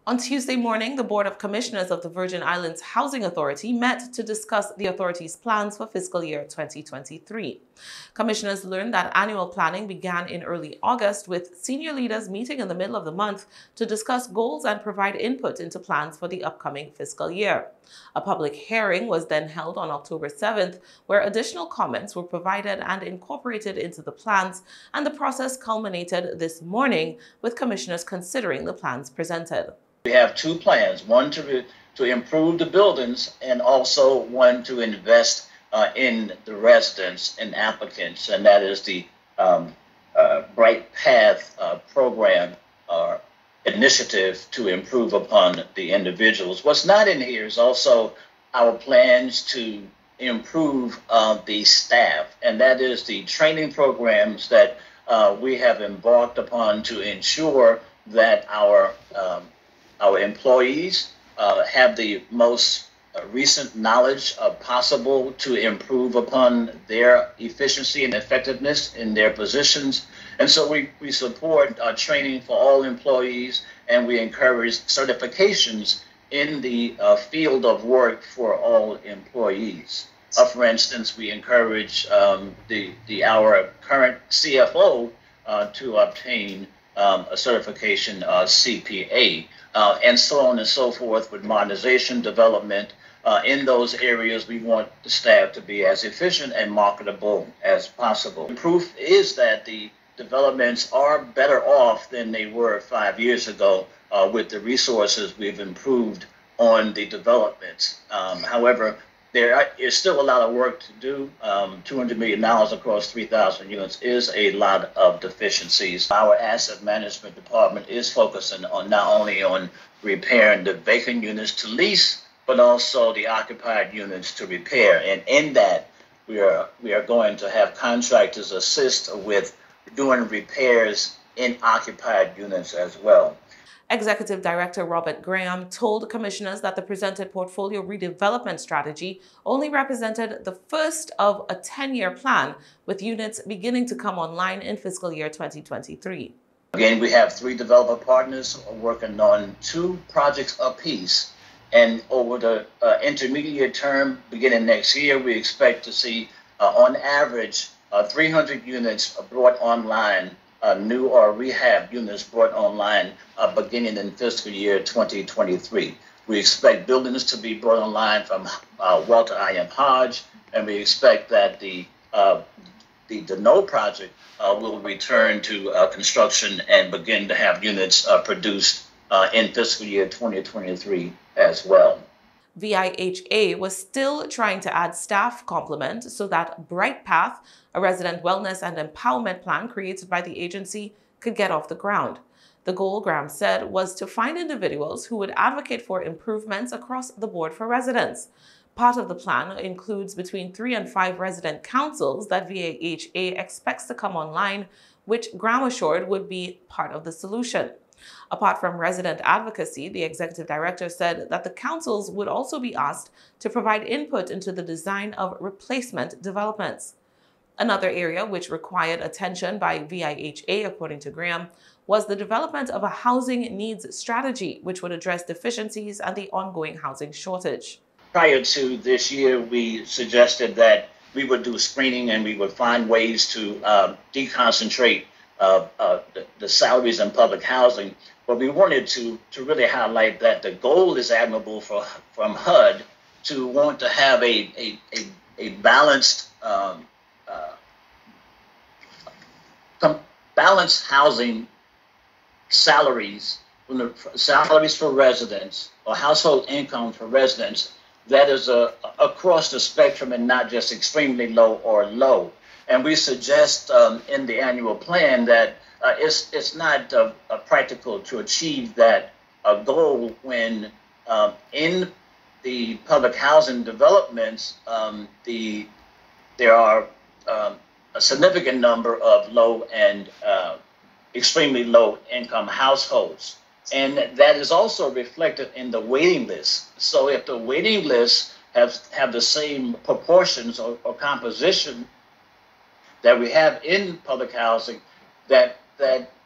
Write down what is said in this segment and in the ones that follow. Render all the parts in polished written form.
On Tuesday morning, the Board of Commissioners of the Virgin Islands Housing Authority met to discuss the authority's plans for fiscal year 2023. Commissioners learned that annual planning began in early August, with senior leaders meeting in the middle of the month to discuss goals and provide input into plans for the upcoming fiscal year. A public hearing was then held on October 7th, where additional comments were provided and incorporated into the plans, and the process culminated this morning with commissioners considering the plans presented. We have two plans, one to improve the buildings and also one to invest in the residents and applicants, and that is the Bright Path program or initiative to improve upon the individuals. What's not in here is also our plans to improve the staff, and that is the training programs that we have embarked upon to ensure that our employees have the most recent knowledge possible to improve upon their efficiency and effectiveness in their positions. And so we support training for all employees, and we encourage certifications in the field of work for all employees. For instance, we encourage our current CFO to obtain a certification CPA, and so on and so forth with modernization development. In those areas, we want the staff to be as efficient and marketable as possible. The proof is that the developments are better off than they were 5 years ago with the resources we've improved on the developments. However, there is still a lot of work to do. $200 million across 3,000 units is a lot of deficiencies. Our asset management department is focusing on not only on repairing the vacant units to lease, but also the occupied units to repair. And in that, we are going to have contractors assist with doing repairs in occupied units as well. Executive Director Robert Graham told commissioners that the presented portfolio redevelopment strategy only represented the first of a 10-year plan, with units beginning to come online in fiscal year 2023. Again, we have 3 developer partners working on 2 projects apiece. And over the intermediate term, beginning next year, we expect to see, on average, 300 units brought online, new or rehab units brought online beginning in fiscal year 2023. We expect buildings to be brought online from Walter I.M. Hodge, and we expect that the Deneau project will return to construction and begin to have units produced in fiscal year 2023 as well. VIHA was still trying to add staff complement so that Bright Path, a resident wellness and empowerment plan created by the agency, could get off the ground. The goal, Graham said, was to find individuals who would advocate for improvements across the board for residents. Part of the plan includes between 3 and 5 resident councils that VIHA expects to come online, which Graham assured would be part of the solution. Apart from resident advocacy, the executive director said that the councils would also be asked to provide input into the design of replacement developments. Another area which required attention by VIHA, according to Graham, was the development of a housing needs strategy, which would address deficiencies and the ongoing housing shortage. Prior to this year, we suggested that we would do screening and we would find ways to deconcentrate the salaries in public housing, but we wanted to really highlight that the goal is admirable from HUD to want to have a balanced balanced housing salaries, from the salaries for residents or household income for residents that is across the spectrum and not just extremely low or low. And we suggest in the annual plan that it's not practical to achieve that goal when in the public housing developments, there are a significant number of low and extremely low income households. And that is also reflected in the waiting list. So if the waiting lists have the same proportions or composition that we have in public housing, that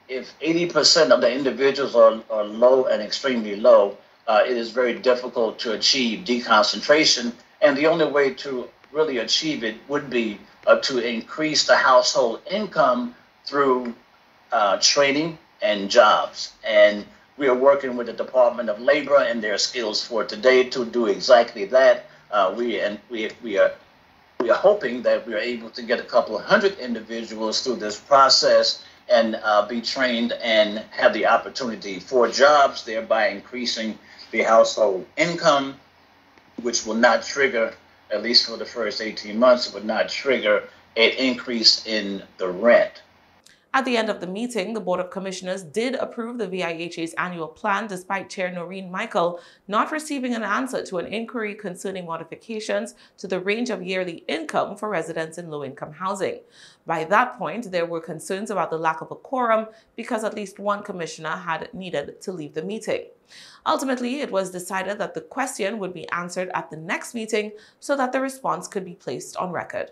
if 80% of the individuals are low and extremely low, it is very difficult to achieve deconcentration. And the only way to really achieve it would be to increase the household income through training and jobs. And we are working with the Department of Labor and their skills for today to do exactly that. We are hoping that we are able to get a couple of hundred individuals through this process and be trained and have the opportunity for jobs, thereby increasing the household income, which will not trigger, at least for the first 18 months, would not trigger an increase in the rent. At the end of the meeting, the Board of Commissioners did approve the VIHA's annual plan despite Chair Noreen Michael not receiving an answer to an inquiry concerning modifications to the range of yearly income for residents in low-income housing. By that point, there were concerns about the lack of a quorum because at least one commissioner had needed to leave the meeting. Ultimately, it was decided that the question would be answered at the next meeting so that the response could be placed on record.